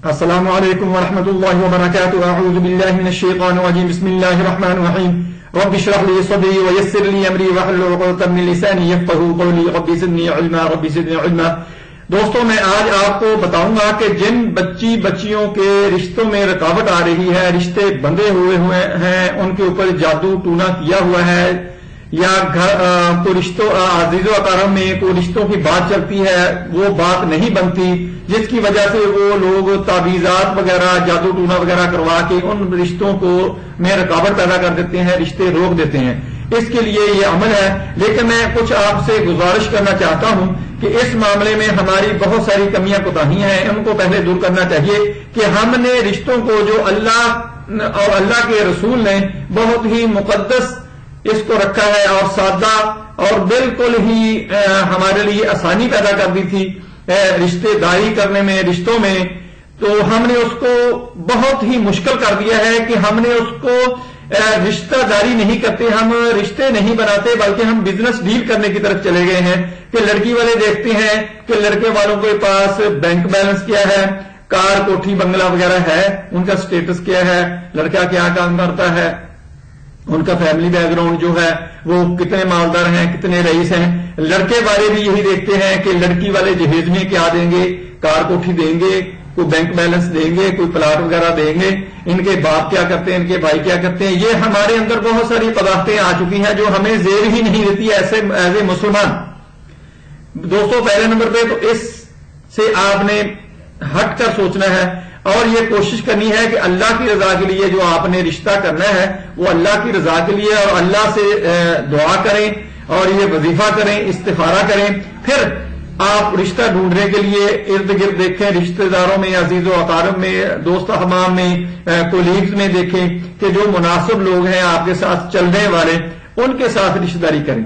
السلام علیکم ورحمۃ اللہ وبرکاتہ. اعوذ باللہ من الشیطان الرجیم. بسم اللہ الرحمن الرحیم. رب اشرح لي صدري ويسر لي امری واحلل عقدۃ من لسانی یفقهوا قولی. رب زدنی علما رب زدنی علما. دوستوں میں آج آپ کو بتاؤں گا کہ جن بچیوں کے رشتوں میں رکاوٹ آ رہی ہے، رشتے بندھے ہوئے ہیں، ان کے اوپر جادو ٹونا کیا ہوا ہے، یا کوئی رشتوں عزیز و اقارب میں کوئی رشتوں کی بات چلتی ہے، وہ بات نہیں بنتی، جس کی وجہ سے وہ لوگ تعویذات وغیرہ جادو ٹونا وغیرہ کروا کے ان رشتوں کو میں رکاوٹ پیدا کر دیتے ہیں، رشتے روک دیتے ہیں. اس کے لیے یہ عمل ہے. لیکن میں کچھ آپ سے گزارش کرنا چاہتا ہوں کہ اس معاملے میں ہماری بہت ساری کمیاں کوتاہیاں ہیں، ان کو پہلے دور کرنا چاہیے کہ ہم نے رشتوں کو جو اللہ اور اللہ کے رسول نے بہت ہی مقدس اس کو رکھا ہے اور سادہ اور بالکل ہی ہمارے لیے آسانی پیدا کر دی تھی رشتے داری کرنے میں، رشتوں میں، تو ہم نے اس کو بہت ہی مشکل کر دیا ہے کہ ہم نے اس کو رشتہ داری نہیں کرتے، ہم رشتے نہیں بناتے، بلکہ ہم بزنس ڈیل کرنے کی طرف چلے گئے ہیں کہ لڑکی والے دیکھتے ہیں کہ لڑکے والوں کے پاس بینک بیلنس کیا ہے، کار کوٹھی بنگلہ وغیرہ ہے، ان کا سٹیٹس کیا ہے، لڑکا کیا کام کرتا ہے، ان کا فیملی بیک گراؤنڈ جو ہے وہ کتنے مالدار ہیں، کتنے رئیس ہیں. لڑکے والے بھی یہی دیکھتے ہیں کہ لڑکی والے جہیز میں کیا دیں گے، کار کوٹھی دیں گے، کوئی بینک بیلنس دیں گے، کوئی پلاٹ وغیرہ دیں گے، ان کے باپ کیا کرتے ہیں، ان کے بھائی کیا کرتے ہیں. یہ ہمارے اندر بہت ساری پداختیں آ چکی ہیں جو ہمیں زیر ہی نہیں دیتی ایز اے مسلمان. دوستوں پہلے نمبر پہ تو اس سے آپ نے ہٹ کر سوچنا ہے اور یہ کوشش کرنی ہے کہ اللہ کی رضا کے لیے جو آپ نے رشتہ کرنا ہے وہ اللہ کی رضا کے لیے، اور اللہ سے دعا کریں اور یہ وظیفہ کریں، استخارہ کریں. پھر آپ رشتہ ڈھونڈنے کے لیے ارد گرد دیکھیں، رشتہ داروں میں، عزیز و اقارب میں، دوست احباب میں، کولیگز میں دیکھیں کہ جو مناسب لوگ ہیں آپ کے ساتھ چلنے والے، ان کے ساتھ رشتہ داری کریں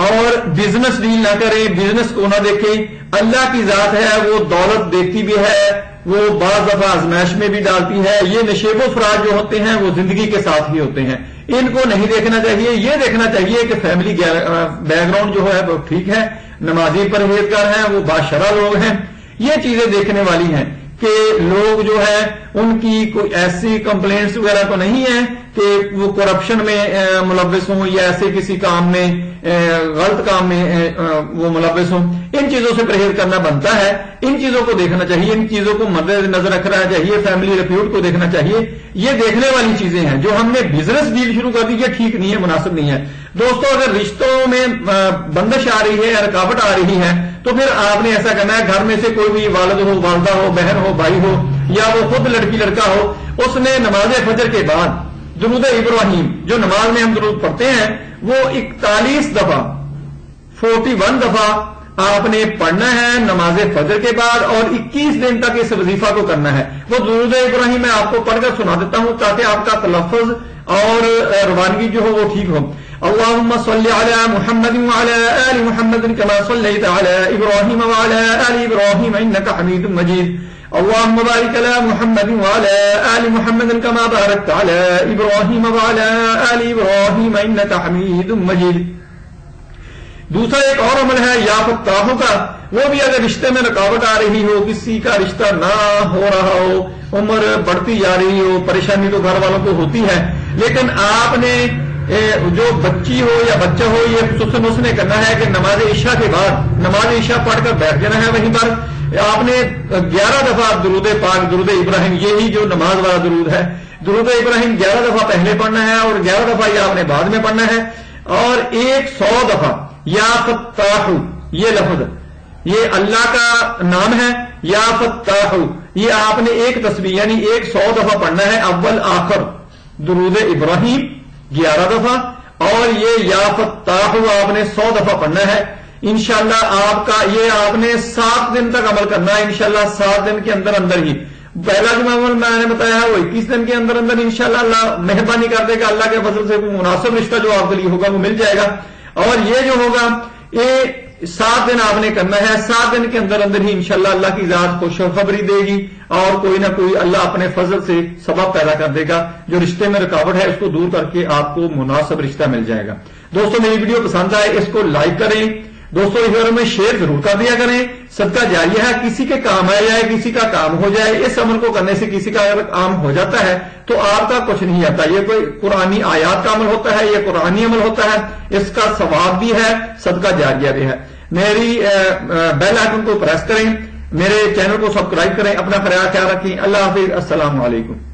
اور بزنس ڈیل نہ کریں، بزنس کو نہ دیکھیں. اللہ کی ذات ہے، وہ دولت دیتی بھی ہے، وہ بعض دفعہ آزمائش میں بھی ڈالتی ہے. یہ نشیب و فراز جو ہوتے ہیں وہ زندگی کے ساتھ ہی ہوتے ہیں، ان کو نہیں دیکھنا چاہیے. یہ دیکھنا چاہیے کہ فیملی بیک گراؤنڈ جو ہے وہ ٹھیک ہے، نمازی پرہیزگار ہیں، وہ باشرہ لوگ ہیں. یہ چیزیں دیکھنے والی ہیں کہ لوگ جو ہے ان کی کوئی ایسی کمپلینٹس وغیرہ تو نہیں ہے کہ وہ کرپشن میں ملوث ہوں یا ایسے کسی کام میں غلط کام میں وہ ملوث ہوں. ان چیزوں سے پرہیز کرنا بنتا ہے، ان چیزوں کو دیکھنا چاہیے، ان چیزوں کو مد نظر رکھنا چاہیے، فیملی ریپیوٹ کو دیکھنا چاہیے. یہ دیکھنے والی چیزیں ہیں. جو ہم نے بزنس ڈیل شروع کر دی یہ ٹھیک نہیں ہے، مناسب نہیں ہے. دوستوں اگر رشتوں میں بندش آ رہی ہے، رکاوٹ آ رہی ہے، تو پھر آپ نے ایسا کرنا ہے، گھر میں سے کوئی بھی والد ہو، والدہ ہو، بہن ہو، بھائی ہو، یا وہ خود لڑکی لڑکا ہو، اس نے نماز فجر کے بعد درود ابراہیم جو نماز میں ہم درود پڑھتے ہیں وہ 41 دفعہ 41 دفعہ آپ نے پڑھنا ہے نماز فجر کے بعد، اور 21 دن تک اس وظیفہ کو کرنا ہے. وہ درود ابراہیم میں آپ کو پڑھ کر سنا دیتا ہوں تاکہ آپ کا تلفظ اور روانگی جو ہو وہ ٹھیک ہو. اللهم صل على محمد وعلى آل محمد كما صليت على إبراهيم وعلى آل إبراهيم إنك حميد مجيد. اللهم بارك على محمد وعلى آل محمد كما باركت على إبراهيم وعلى آل إبراهيم إنك حميد مجيد. دوسرا ایک اور عمل ہے یا فتاحوں کا. وہ بھی اگر رشتے میں رکاوٹ آ رہی ہو، کسی کا رشتہ نہ ہو رہا ہو، عمر بڑھتی جا رہی ہو، پریشانی تو گھر والوں کو ہوتی ہے، لیکن آپ نے جو بچی ہو یا بچہ ہو یہ خصوصاً اس نے کرنا ہے کہ نماز عشاء کے بعد نماز عشاء پڑھ کر بیٹھ جانا ہے. وہیں پر آپ نے 11 دفعہ درود پاک، درود ابراہیم، یہی جو نماز والا درود ہے، درود ابراہیم 11 دفعہ پہلے پڑھنا ہے اور 11 دفعہ یہ آپ نے بعد میں پڑھنا ہے. اور 100 دفعہ یا فتاح، یہ لفظ یہ اللہ کا نام ہے، یا فتاح، یہ آپ نے ایک تسبیح یعنی 100 دفعہ پڑھنا ہے. اول آخر درود ابراہیم 11 دفعہ اور یہ یا فتاح آپ نے 100 دفعہ پڑھنا ہے. انشاءاللہ آپ کا یہ آپ نے 7 دن تک عمل کرنا ہے. انشاءاللہ 7 دن کے اندر اندر ہی، پہلا جو عمل میں نے بتایا ہے وہ 21 دن کے اندر اندر انشاءاللہ اللہ مہربانی کر دے گا، اللہ کے فضل سے مناسب رشتہ جو آپ کے لیے ہوگا وہ مل جائے گا. اور یہ جو ہوگا یہ 7 دن آپ نے کرنا ہے. 7 دن کے اندر اندر ہی انشاءاللہ اللہ کی ذات خوشخبری دے گی اور کوئی نہ کوئی اللہ اپنے فضل سے سبب پیدا کر دے گا. جو رشتے میں رکاوٹ ہے اس کو دور کر کے آپ کو مناسب رشتہ مل جائے گا. دوستوں میری ویڈیو پسند آئے اس کو لائک کریں، دوستوں اس بارے میں شیئر ضرور کر دیا کریں. صدقہ جاریہ ہے, کسی کے کام آ جائے, کسی کا کام ہو جائے. اس عمل کو کرنے سے کسی کا اگر کام ہو جاتا ہے تو آپ کا کچھ نہیں آتا. یہ کوئی قرآنی آیات کا عمل ہوتا ہے, یہ قرآنی عمل ہوتا ہے, اس کا ثواب بھی ہے, صدقہ جاریہ بھی ہے. میری بیل آئیکن کو پریس کریں, میرے چینل کو سبسکرائب کریں. اپنا خیال رکھیں. اللہ حافظ. السلام علیکم.